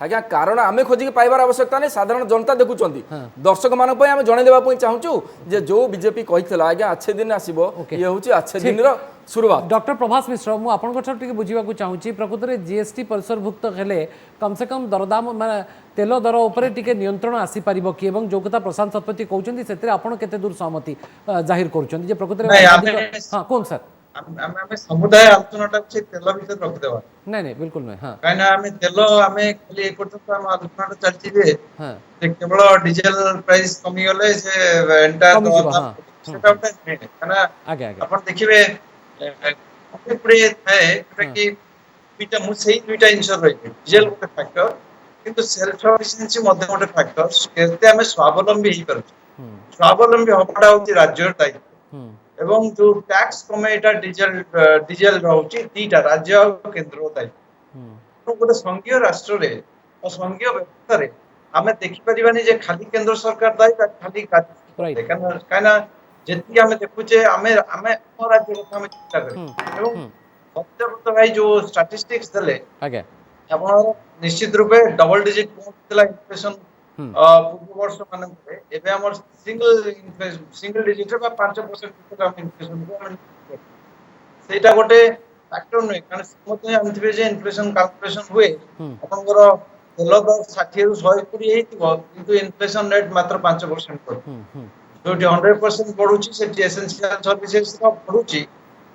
आज्ञा कारण आमे खोजी के पाइबार आवश्यकता नहीं साधारण जनता देखुचंती दर्शक मान पय आमे जणे देबा पय चाहूचु जे जो बीजेपी कहितला आज्ञा अच्छे दिन आसीबो ये होची अच्छे दिन रो शुरुआत डॉक्टर प्रभास मिश्र मु आपन को टिके बुझीबा को चाहूची प्रकृत रे जीएसटी परिसरभुक्त हेले कम से कम दरदाम माने तेल दर ऊपर टिके नियंत्रण आसी परिबो कि एवं जो कथा प्रशांत शतपथी कहउचंती सेतरे आपन केते दूर सहमति जाहिर करूचंती जे प्रकृत रे हां कोन सर आमे समुदाय आलोचनाटा से तेल भीतर रख देबा नहीं बिल्कुल नहीं हां काना आमे तेल आमे खाली एक पर्यंत हम आलोचनाटा चलची जे हां केवल डीजल प्राइस कमी गले जे एंटायर सेटा नहीं काना आगे अपन देखिबे पुरे थाए कि दुईटा मु सेही दुईटा इंश्योर रही डीजल गोटे फैक्टर किंतु सेल्फ सफिशिएंसी मध्ये गोटे फैक्टर केते आमे स्वावलंबी ही करू स्वावलंबी होबाटा होती राज्य दायित्व एवं जो टैक्स कमेटा डीजल रहउची दीटा राज्य और केंद्र दायित्व तो गोटे संघीय राष्ट्र रे और संघीय व्यवस्था रे हमें देखि परिबानी जे खाली केंद्र सरकार दायी खाली राज्य काना जेति हमें देखुचे हमें राज्य कथा हमें चिंता करी एवं सत्यव्रत भाई जो स्टैटिस्टिक्स देले आगे आपण निश्चित रूपे डबल डिजिट पहुंचला इन्फ्लेशन पूर्व वर्ष माने एबे हमर सिंगल डिजिट बा 5% हम इन्फ्लेशन को सेटा गोटे फैक्टर नै कारण समते हमथिबे जे इन्फ्लेशन कैलकुलेशन हुए आपनकर तेल दर 60 रु 100 पूरी हेतिबो किंतु इन्फ्लेशन रेट मात्र 5% पर जो 100% बढ़ुची से एसेंशियल सर्विसेज का बढ़ुची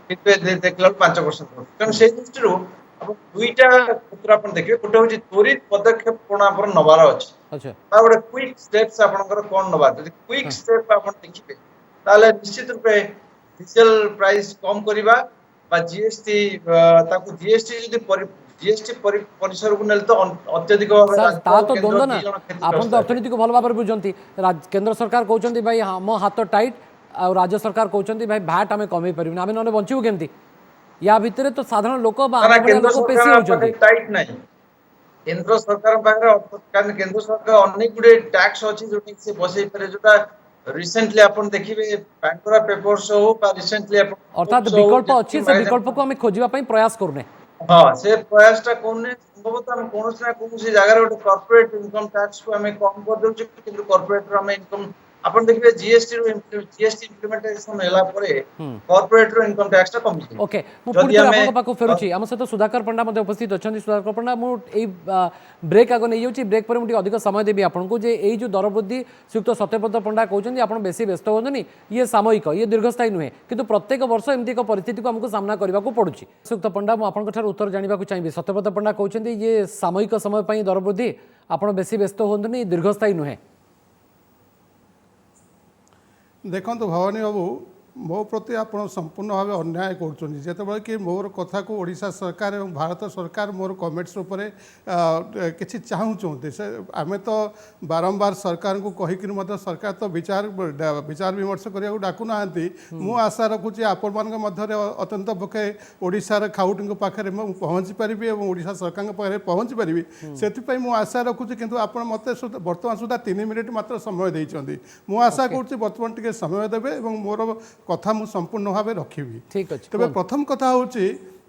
कितने देखला 5% कारण से दृष्टिरो अब दुईटा क्षेत्र अपन देखिबे गोटे होची त्वरित पदक्षेप कोन अपन नवार अछि अच्छा आ गोटे क्विक स्टेप्स आपनकर कोन नवार यदि क्विक स्टेप अपन देखिबे ताले निश्चित रूपे डीजल प्राइस कम करिबा बा जीएसटी ताकू जीएसटी यदि जीएसटी परिसर को नेल तो अत्यधिक ता तो दोंद ना आपन तो अर्थनीति को भल भाबर बुझंती केंद्र सरकार कहउचंती भाई हम हाथ टाइट आ राज्य सरकार कहउचंती भाई भाट हमें कमे परिबना हमें नने बंचिबो केमती या भीतर तो साधारण लोक बा लोक पेसी होउचंती टाइट नहीं केंद्र सरकार पाखरे कारण केंद्र सरकार अनेक गुडे टैक्स अछि जो से बसई परे जोटा रिसेंटली अपन देखिबे पैंटोरा पेपर्स हो बा रिसेंटली अपन अर्थात विकल्प अछि से विकल्प को हमें खोजिबा पई प्रयास करने हाँ से प्रयासटा कोने संभवतः हम कोनोसी ना कोनोसी जगह गोटे कॉर्पोरेट इनकम टैक्स को हमें कम कर देउछ किंतु कॉर्पोरेट रो हमें इनकम अपन देखिबे जीएसटी इम्प्लीमेंटेशन होला परे कॉर्पोरेट रो इनकम टैक्स टा कम छै ओके मु जदि पुणी हमें आपन पाखु फेरुची हम सहित सुधाकर पंडा मध्ये उपस्थित अछंती सुधाकर पंडा मु एई ब्रेक आगो नै जाउची ब्रेक पर मु अधिक समय देबी आपन को जे एई जो दर वृद्धि श्रीयुक्त सत्यव्रत पंडा कहउछन आपन बेसी व्यस्त होनी ये सामयिक ये दीर्घस्थायी नुहे किंतु प्रत्येक वर्ष एमती एक परिस्थिति को हमको सामना करबा को पडुची श्रीयुक्त पंडा मु आपन ठार उत्तर जानिबा को चाहिबी सत्यव्रत पंडा कहउछन ये सामयिक समय पई दर वृद्धि आपन बेसी व्यस्त होनी दीर्घस्थायी नुहे देखो भवानी बाबू मो प्रति आप संपूर्ण भाव अन्याय कर कि मोर कथा को ओडिशा सरकार और भारत सरकार मोर कमेंट्स उपर किसी चाहूँच से आम तो बारंबार सरकार को कहीकि सरकार तो विचार विमर्श करने को डाकू ना मु आशा रखुची आपण अत्यंत पक्षे ओडिशार खाउटी पाखे पहुँची पारि और ओडिशा सरकार पाखे पहुँची पारि से मु आशा रखुची किंतु आप मत बर्तमान सुधा 3 मिनिट मात्र समय देइछंती मु आशा करुच्ची बर्तमान टिके समय देबे मोर कथा मु संपूर्ण भाव रखी ठीक अच्छे तेज प्रथम कथा हूँ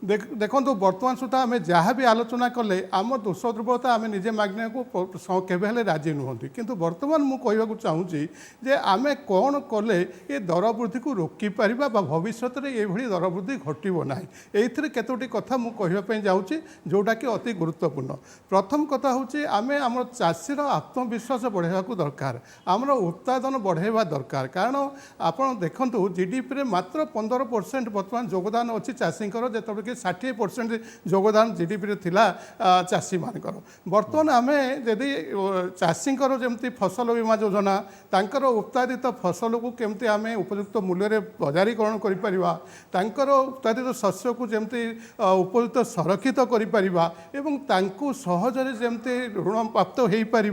देखो बर्तमान सुधा आम जहाँ भी आलोचना कले आम दोष दुर्बलता आम निजे मागने को केवे राजी नुहति किंतु बर्तमान मु कहवाक चाहूँगी जे आम कौन कले ये दर वृद्धि को रोकीपर भविष्य में ये दर वृद्धि घटब ना ये केतोटी कथा मु कहवाई जाऊँगी जोटा कि अति गुरुत्वपूर्ण प्रथम कथा हूँ आम आम चाषीर आत्मविश्वास बढ़ावा दरकार आमर उत्पादन बढ़ावा दरकार कारण आप देखु जीडीपी मात्र 15% बर्तमान योगदान अच्छी चाषी जो कि 60% योगदान जीडीपी थिला चाषी मानकर बर्तमान आम जदि चाषी जमी फसल बीमा योजना तांकर उत्पादित फसल को केमती आम उपयुक्त मूल्य बजारीकरण कर उत्पादित शस्य को जमी उपयुक्त संरक्षित कर सहजरे जमी ऋण प्राप्त हो पार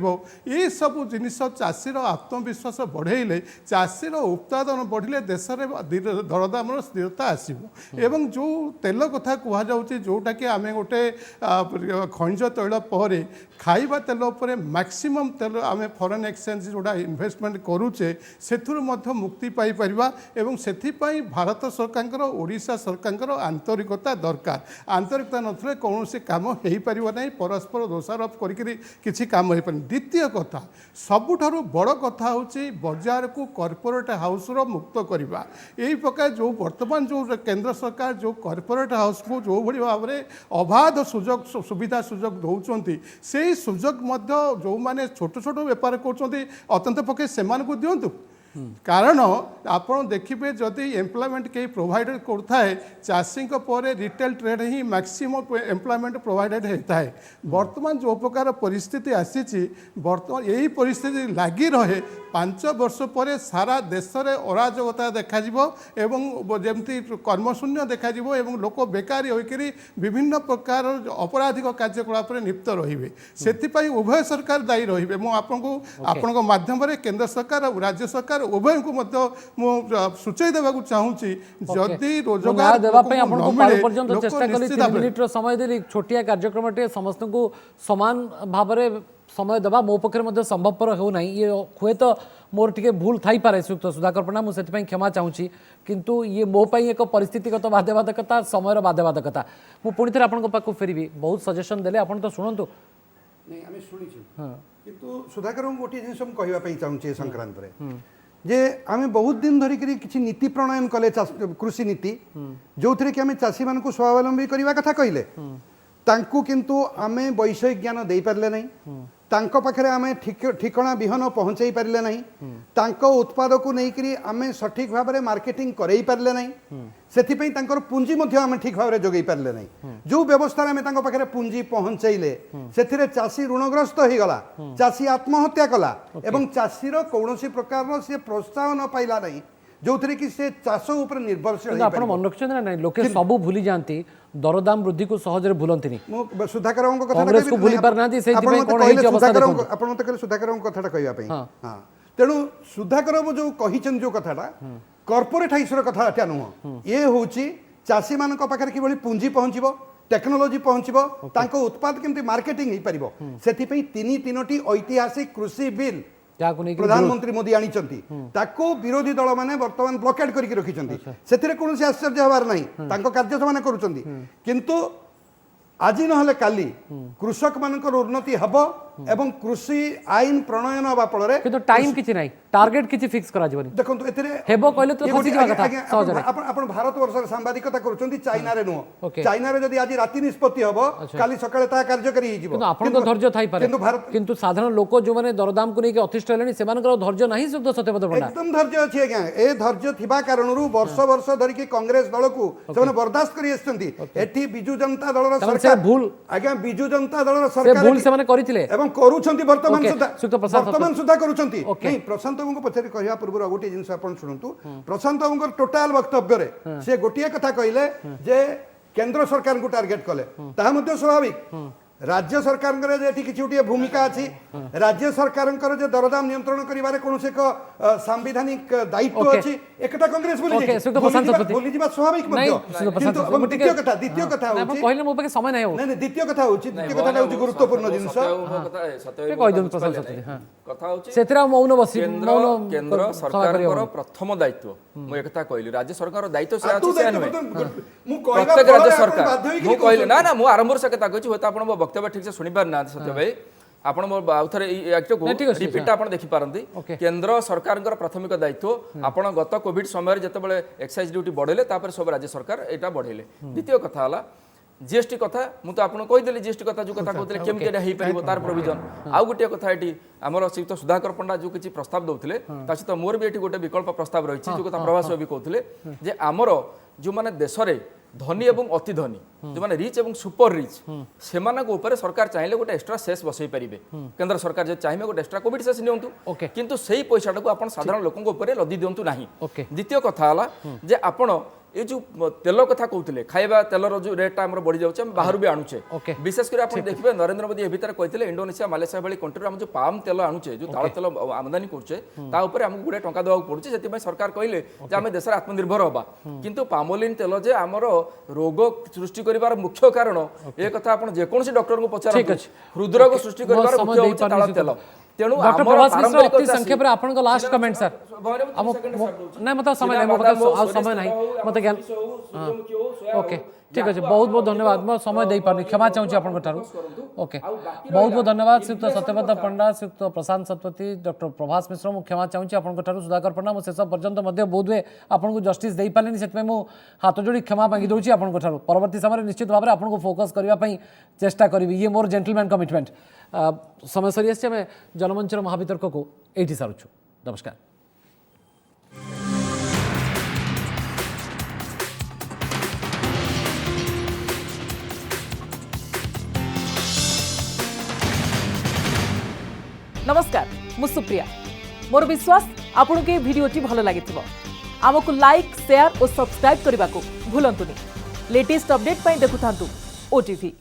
ये सब जिनिस चाषीर आत्मविश्वास बढ़ेले चाषीर उत्पादन बढ़िले देश में दरदाम स्थिरता आसव एवं जो तेल कथा कहुच्छे जोटा कि आम गोटे खनिज तैल पर खाइबा तेल पर मैक्सिमम तेल आम फॉरेन एक्सचेंज जोड़ा इन्वेस्टमेंट करुचे से मुक्ति पाई परिबा एवं सेथिपाई भारत सरकार ओडिशा सरकार आंतरिकता दरकार आंतरिकता नथले कौन काम हो पारिबो नहीं परस्पर दोषारोप करी काम हो पारे द्वितीय कथा सबुठारु बड़ कथा होची बाजार को कॉर्पोरेट हाउस रो मुक्त करबा यही प्रकार जो वर्तमान जो केंद्र सरकार जो कॉर्पोरेट हाउस को जो भली भाव में अबाध सुजोग सुविधा सुजोग दौरान से सुजोग जो माने छोट छोट बेपार कर अत्यंत पक्षे से दिंतु कारण आप देखिए जदि एम्प्लॉयमेंट कहीं प्रोवाइड करए चाषी रिटेल ट्रेड ही मैक्सिमम एम्प्लॉयमेंट प्रोवाइडेड होता है वर्तमान जो प्रकार परिस्थिति आसी वर्तमान यही परिस्थिति लगी रहे 5 वर्ष पर सारा देश में अराजकता देखा जमती कर्मशून्य देखा लोक बेकारी होकर विभिन्न प्रकार अपराधिक कार्यकलाप लिप्त रे से उभय सरकार दायी रे मुझे माध्यम केंद्र सरकार और राज्य सरकार उभय को सूचय देवाक चाहूँगी जदि रोजगार समय छोटिया कार्यक्रम समस्त को समान भाव में समय देवा मो पक्षे संभवपर होना ये हुए तो मोर टे भूल थी पारे श्रीयुक्त सुधाकर पंडा मुझे क्षमा चाहूँगी किंतु ये मो एक परिस्थितिगत बाध्यबाधकता समय बाध्यबाधकता मुझे पुणी थे आपको फेरबी बहुत सजेसन देले आप तो शुणु नहीं आम शुणीचु किंतु सुधाकर गोटे जिन कहवाई चाहूँगी संक्रांत रे जे आम बहुत दिन धरिक किसी नीति प्रणयन कले कृषि नीति जो थे कि आम चाषी मान स्वावलंबी करने कथा कहले तांकु किंतु आमे वैषयिक ज्ञान दे पारले नहीं तांको पाखरे आमे ठिकणा विहन पहुँचाई पारले नहीं तांको उत्पाद को लेकरी आमे सठिक भाव में मार्केटिंग करई पारले नहीं सेथिपई तांकर पुंजी मध्य आमे ठीक भाव में जोगई पारले नहीं जो व्यवस्था आमे तांको पाखरे पुंजी पहुँचाइले सेथिरे चाषी ऋणग्रस्त हो गला चाषी आत्महत्या कला एवं चाषीर कौनसी प्रकार से प्रोत्साहन पाइला नहीं जो थे कि से चाष उपर निर्भरशील आप मन रखिए ना नहीं लोके सब भूली जाती दरदाम वृद्धि को सहजरे भूलंती सुधाकर कांग्रेस को भूली पारना सुधाकर कथा कहवाई हाँ तेणु सुधाकर जो कही जो कथाटा कॉर्पोरेट हाउस कथा नुह ये हूँ चाषी मान पाखे कि पुंजी पहुँचब टेक्नोलोजी पहुँचब उत्पाद केमती मार्केटिंग हो पार से तीनोटी ऐतिहासिक कृषि बिल प्रधानमंत्री मोदी आनी विरोधी दल मैंने बर्तमान ब्लॉकेड करके रखी से कौन आश्चर्य हबार ना कार्य से किंतु आज नहले काली कृषक मानकर उन्नति हब एवं कृषि आईन प्रणयन हवा फल किंतु टाइम किछि नाही टार्गेट किछि फिक्स करा जीवनी देखो एथिरे हेबो कहले तो फसी जीवा कथा सहजरे आपण भारत वर्ष सांबादिकता करूछंती चाइना रे नुह Okay. चाइना रे जदी आज राति निष्पत्ति हबो काली सकाळे ता कार्यकारी हि किंतु जीवो आपण तो धैर्य थाई पारे किंतु भारत किंतु साधारण लोक जो माने दरदाम को नेकी अतिष्ठ हेलेनी सेमानकर धैर्य नाही शुद्ध सत्यपद पंडा एकदम धैर्य अछि आज्ञा ए धैर्य थिबा कारणरू वर्ष वर्ष धरि की कांग्रेस दल को सेमाने बर्दाश्त करी आछंती एठी बिजू जनता दल रो तमन से सरकार भूल आज्ञा बिजू जनता दल रो से सरकार भूल सेमाने करिथिले एवं करूछंती वर्तमान Okay. सुधा सुक्त प्रसाद वर्तमान सुधा करूछंती Okay. नहीं प्रशांत बाबू को पछारी कहया पूर्व गोटे जिंस आपण सुनंतु प्रशांत बाबू टोटल वक्तव्य रे से गोटिया कथा कहले जे केंद्र सरकार को टार्गेट कले ता मध्ये स्वाभाविक राज्य सरकार जे किछि गोटे भूमिका अछि राज्य सरकार जे दरदाम नियंत्रण करिवारे कोनसे एक संवैधानिक दायित्व Okay. अछि एकटा कांग्रेस बोली Okay, सुक्त प्रशांत सत्पथी। बोली जीवा स्वाभाविक नहीं, मध्ये सुक्त प्रशांत किंतु सत्पथी, अब मुटिके- द्वितीय कथा आपण होछि कहले मो पाके समय नाही हो नहीं नहीं द्वितीय कथा होछि गुरुत्वपूर्ण जिंस ते कहि दियौ प्रशांत सत्पथी हां କଥା ହଉଛି सेतरा मौन बसी मौन केंद्र सरकारଙ୍କର प्रथम दायित्व ମୁଁ एकथा କହିଲି राज्य सरकार दायित्व से ଅଛି ସେ ନୁହେଁ प्रत्येक राज्य सरकार ମୁଁ କହିଲି ନା ନା ମୁଁ ଆରମ୍ଭରୁ ସେ କଥା କହିଛି ହୁଏତ ଆପଣ ମୋ ବକ୍ତବ୍ୟ ଠିକ ସେ ଶୁଣି ପାରୁନାହାନ୍ତି ସତ୍ୟ ଭାଇ ଆପଣ ମୋ ଆଉ ଥରେ ଏଇ ଆକ୍ଟକୁ ନାଇଁ, ଠିକ ଅଛି, ରିପିଟ୍ ଆପଣ ଦେଖିପାରନ୍ତି Okay. କେନ୍ଦ୍ର ସରକାରଙ୍କର ପ୍ରାଥମିକ ଦାୟିତ୍ୱ ଆପଣ ଗତ କୋଭିଡ ସମୟରେ ଯେତେବେଳେ ଏକ୍ସାଇଜ ଡ୍ୟୁଟି ବଢ଼େଇଲେ ତାପରେ ସବୁ ରାଜ୍ୟ ସରକାର ଏଇଟା ବଢ଼େଇଲେ ଦ୍ୱିତୀୟ କଥା ହେଲା जीएसटी कथा मुझे आपको कहीदेली जीएसटी कथा जो कथा कहते केमी एटा हो पार तार प्रोविजन आउ गोटे कथा ये आमर श्रीयुक्त सुधाकर पंडा जो किसी प्रस्ताव दौले सहित मोर भी ये गोटे विकल्प प्रस्ताव रही जो कथा प्रभास भी कहते जे आमर जो मैंने देश में धनी और अति धनी जो मैंने रिच और सुपर रिच से सरकार चाहिए गोटे एक्सट्रा सेस बसई पारे केंद्र सरकार जो चाहिए गोटे एक्सट्रा कोविड सेस नियंतु Okay. किंतु से पैसा को आप साधारण लोकों लदी दिंतु ना Okay. द्वितीय कथा है जे आपण ये जो तेल कथा कहते खाଇବା तेलर जो रेट आम बढ़ी जाऊे बाहर भी आणुचे Okay. विशेषकर आप देखिए नरेंद्र मोदी ए भीतर कहते इंडोनेशिया मालेशिया भाई कंट्री जो पाम तेल आणुचे जो ताल तेल आमदानी करुचे आमको गोटे टंका देवा पड़ुचे से सरकार कहले आम देश आत्मनिर्भर हवा किंतु पामोलिन तेल जे आमर रोग सृष्टि कर मुख्य कारण ए कथा आप जेकोसी डॉक्टर को पचार हृदरोग सृष्टि कर मुख्य होचे ताल तेल तेणु डॉक्टर प्रभास मिश्र अति संक्षेप रे आपन को लास्ट कमेंट सर नहीं मतलब समय नहीं मतलब समय नहीं मतलब ज्ञान ओके ठीक अच्छे बहुत बहुत धन्यवाद मैं समय दे पार्नी क्षमा चाहूँगी आपन ठारू ओके बहुत बहुत धन्यवाद श्रीयुक्त सत्यव्रत पंडा श्रीयुक्त प्रशांत सतपथी डॉक्टर प्रभास मिश्र मुझे क्षमा चाहूँगी आपन ठारू सुधाकर पंडा मुझे शेष पर्यंत बोध हुए आपको जस्टिस दे पारे से हाथ जोड़ी क्षमा मांगी दूसरी आपन ठारू परवर्ती समय निश्चित भाव में आपको फोकस करने चेष्टा करी ये मोर जेंटलमैन कमिटमेंट समय सरी आसी आम जनमंचर महावितर्क को ये सारुचु नमस्कार। नमस्कार मु सुप्रिया मोर विश्वास आपन के वीडियोटी भल लगी आमको लाइक शेयर और सब्सक्राइब करने को भूलंतुनि लेटेस्ट अपडेट देखुं ओटीवी।